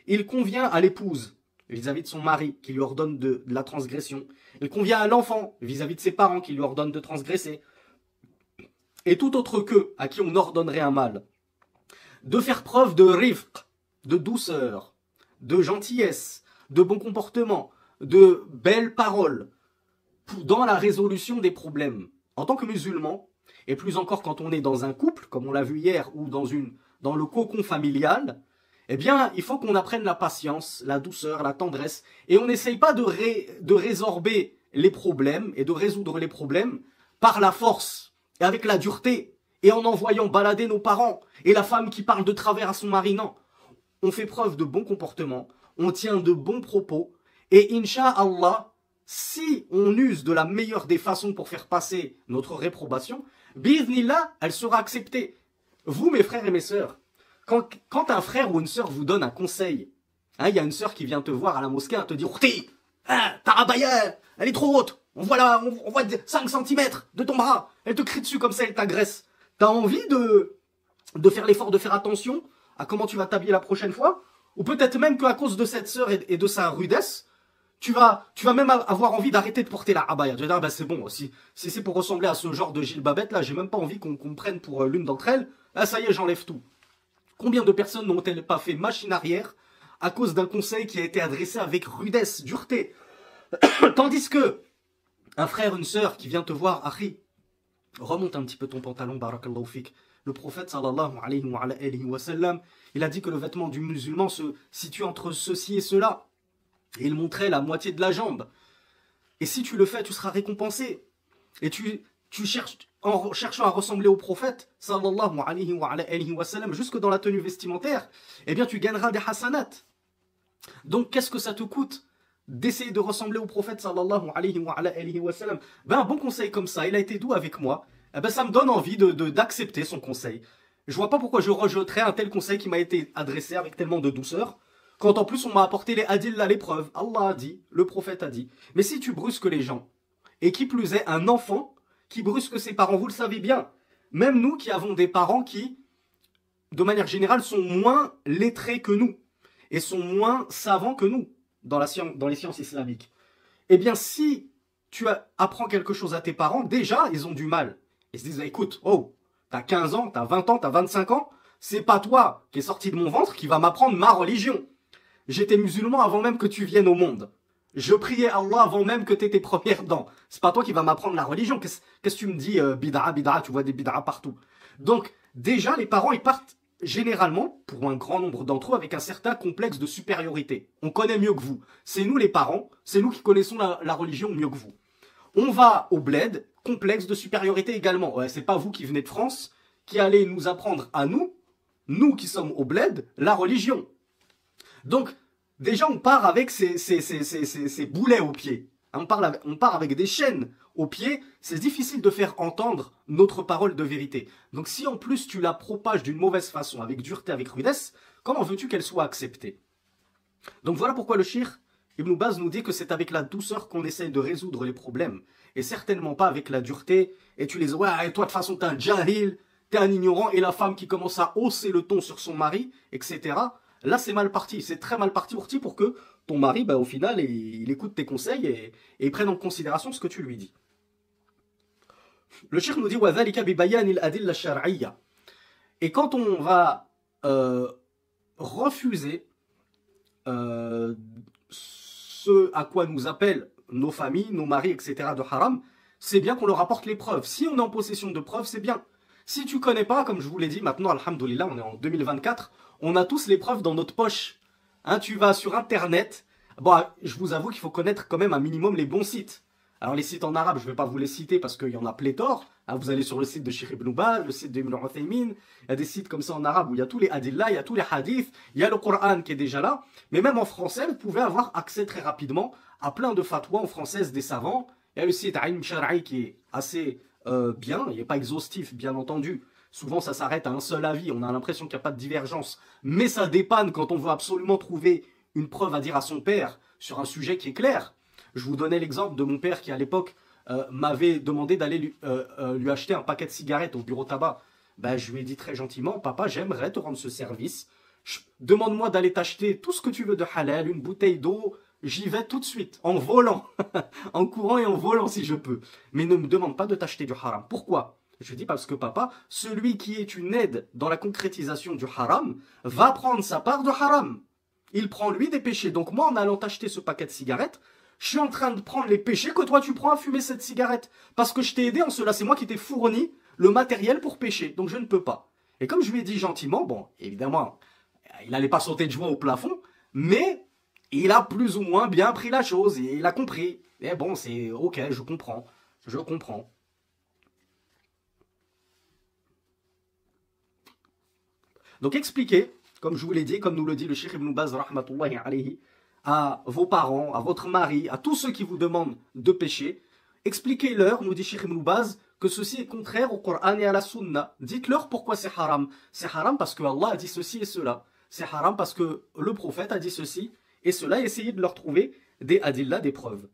Il convient à l'épouse vis-à-vis de son mari qui lui ordonne de la transgression. Il convient à l'enfant vis-à-vis de ses parents qui lui ordonnent de transgresser. Et tout autre qu'eux à qui on ordonnerait un mal. De faire preuve de rifq, de douceur, de gentillesse, de bon comportement, de belles paroles dans la résolution des problèmes. En tant que musulman, et plus encore quand on est dans un couple, comme on l'a vu hier, ou dans le cocon familial, eh bien, il faut qu'on apprenne la patience, la douceur, la tendresse, et on n'essaye pas de résorber les problèmes et de résoudre les problèmes par la force et avec la dureté et en envoyant balader nos parents et la femme qui parle de travers à son mari. Non, on fait preuve de bon comportement, on tient de bons propos et Inch'Allah, si on use de la meilleure des façons pour faire passer notre réprobation, bi'idhnillah, elle sera acceptée. Vous, mes frères et mes sœurs, quand un frère ou une sœur vous donne un conseil, il y a une sœur qui vient te voir à la mosquée, elle te dit « Ourti, ta rabaya, elle est trop haute, on voit 5 centimètres de ton bras, elle te crie dessus comme ça, elle t'agresse. » T'as envie de faire l'effort de faire attention à comment tu vas t'habiller la prochaine fois? Ou peut-être même qu'à cause de cette sœur et de sa rudesse, tu vas même avoir envie d'arrêter de porter la abaya. Tu vas dire, bah c'est bon, si c'est pour ressembler à ce genre de gilbabette, là, j'ai même pas envie qu'on me prenne pour l'une d'entre elles. Là, ça y est, j'enlève tout. Combien de personnes n'ont-elles pas fait machine arrière à cause d'un conseil qui a été adressé avec rudesse, dureté? Tandis que un frère, une sœur qui vient te voir, Akhi, remonte un petit peu ton pantalon, barakallahu fik. Le prophète sallallahu alayhi wa sallam, il a dit que le vêtement du musulman se situe entre ceci et cela. Et il montrait la moitié de la jambe. Et si tu le fais, tu seras récompensé. Et tu cherches, en cherchant à ressembler au prophète, sallallahu alayhi wa sallam, jusque dans la tenue vestimentaire, eh bien tu gagneras des hasanats. Donc qu'est-ce que ça te coûte d'essayer de ressembler au prophète, sallallahu alayhi wa sallam? Ben un bon conseil comme ça, il a été doux avec moi, eh ben ça me donne envie d'accepter son conseil. Je vois pas pourquoi je rejetterais un tel conseil qui m'a été adressé avec tellement de douceur, quand en plus on m'a apporté les adillah, les preuves. Allah a dit, le prophète a dit. Mais si tu brusques les gens, et qui plus est un enfant qui brusque ses parents, vous le savez bien, même nous qui avons des parents qui, de manière générale, sont moins lettrés que nous, et sont moins savants que nous, dans les sciences islamiques. Eh bien, si tu apprends quelque chose à tes parents, déjà, ils ont du mal. Ils se disent, écoute, oh, t'as 15 ans, t'as 20 ans, t'as 25 ans, c'est pas toi qui es sorti de mon ventre qui va m'apprendre ma religion. J'étais musulman avant même que tu viennes au monde. Je priais Allah avant même que tu aies tes premières dents. C'est pas toi qui vas m'apprendre la religion. Qu'est-ce que tu me dis, bid'a, tu vois des bid'a partout. Donc, déjà, les parents, ils partent généralement, pour un grand nombre d'entre eux, avec un certain complexe de supériorité. On connaît mieux que vous. C'est nous les parents, c'est nous qui connaissons la religion mieux que vous. On va au bled, complexe de supériorité également. Ouais, c'est pas vous qui venez de France, qui allez nous apprendre à nous qui sommes au bled, la religion. Donc, déjà, on part avec ces boulets aux pieds. On part avec des chaînes aux pieds. C'est difficile de faire entendre notre parole de vérité. Donc, si en plus tu la propages d'une mauvaise façon, avec dureté, avec rudesse, comment veux-tu qu'elle soit acceptée? Donc, voilà pourquoi le Cheikh Ibn Baz nous dit que c'est avec la douceur qu'on essaye de résoudre les problèmes. Et certainement pas avec la dureté. Et tu les dis, ouais, toi, de toute façon, t'es un jahil, t'es un ignorant. Et la femme qui commence à hausser le ton sur son mari, etc. Là, c'est mal parti. C'est très mal parti, Ourti, pour que ton mari, au final, il écoute tes conseils et il prenne en considération ce que tu lui dis. Le cheikh nous dit وَذَلِكَ بِبَيَانِ الْأَدِلَّةِ الشَّرْعِيَّةِ. Et quand on va refuser ce à quoi nous appellent nos familles, nos maris, etc. de haram, c'est bien qu'on leur apporte les preuves. Si on est en possession de preuves, c'est bien. Si tu connais pas, comme je vous l'ai dit, maintenant, alhamdoulilah, on est en 2024, on a tous les preuves dans notre poche. Hein, tu vas sur Internet. Bon, je vous avoue qu'il faut connaître quand même un minimum les bons sites. Alors les sites en arabe, je ne vais pas vous les citer parce qu'il y en a pléthore. Hein, vous allez sur le site de Cheikh Ibn Baz, le site de Ibn Uthaymin. Il y a des sites comme ça en arabe où il y a tous les adillah, il y a tous les hadiths, il y a le Coran qui est déjà là. Mais même en français, vous pouvez avoir accès très rapidement à plein de fatwas en française des savants. Il y a le site Aïm Shar'i qui est assez bien, il n'est pas exhaustif bien entendu. Souvent, ça s'arrête à un seul avis. On a l'impression qu'il n'y a pas de divergence. Mais ça dépanne quand on veut absolument trouver une preuve à dire à son père sur un sujet qui est clair. Je vous donnais l'exemple de mon père qui, à l'époque, m'avait demandé d'aller lui acheter un paquet de cigarettes au bureau tabac. Ben, je lui ai dit très gentiment, papa, j'aimerais te rendre ce service. Demande-moi d'aller t'acheter tout ce que tu veux de halal, une bouteille d'eau, j'y vais tout de suite, en volant, en courant et en volant si je peux. Mais ne me demande pas de t'acheter du haram. Pourquoi? Je dis parce que papa, celui qui est une aide dans la concrétisation du haram, va prendre sa part de haram. Il prend lui des péchés. Donc moi, en allant t'acheter ce paquet de cigarettes, je suis en train de prendre les péchés que toi tu prends à fumer cette cigarette. Parce que je t'ai aidé en cela, c'est moi qui t'ai fourni le matériel pour pécher. Donc je ne peux pas. Et comme je lui ai dit gentiment, bon, évidemment, il n'allait pas sauter de joie au plafond, mais il a plus ou moins bien pris la chose et il a compris. Et bon, c'est ok, je comprends. Je comprends. Donc expliquez, comme je vous l'ai dit, comme nous le dit le Cheikh Ibn Baz, rahmatullahi alayhi, à vos parents, à votre mari, à tous ceux qui vous demandent de pécher, expliquez-leur, nous dit Cheikh Ibn Baz, que ceci est contraire au Coran et à la Sunna. Dites-leur pourquoi c'est haram. C'est haram parce que Allah a dit ceci et cela. C'est haram parce que le prophète a dit ceci et cela. Essayez de leur trouver des adillas, des preuves.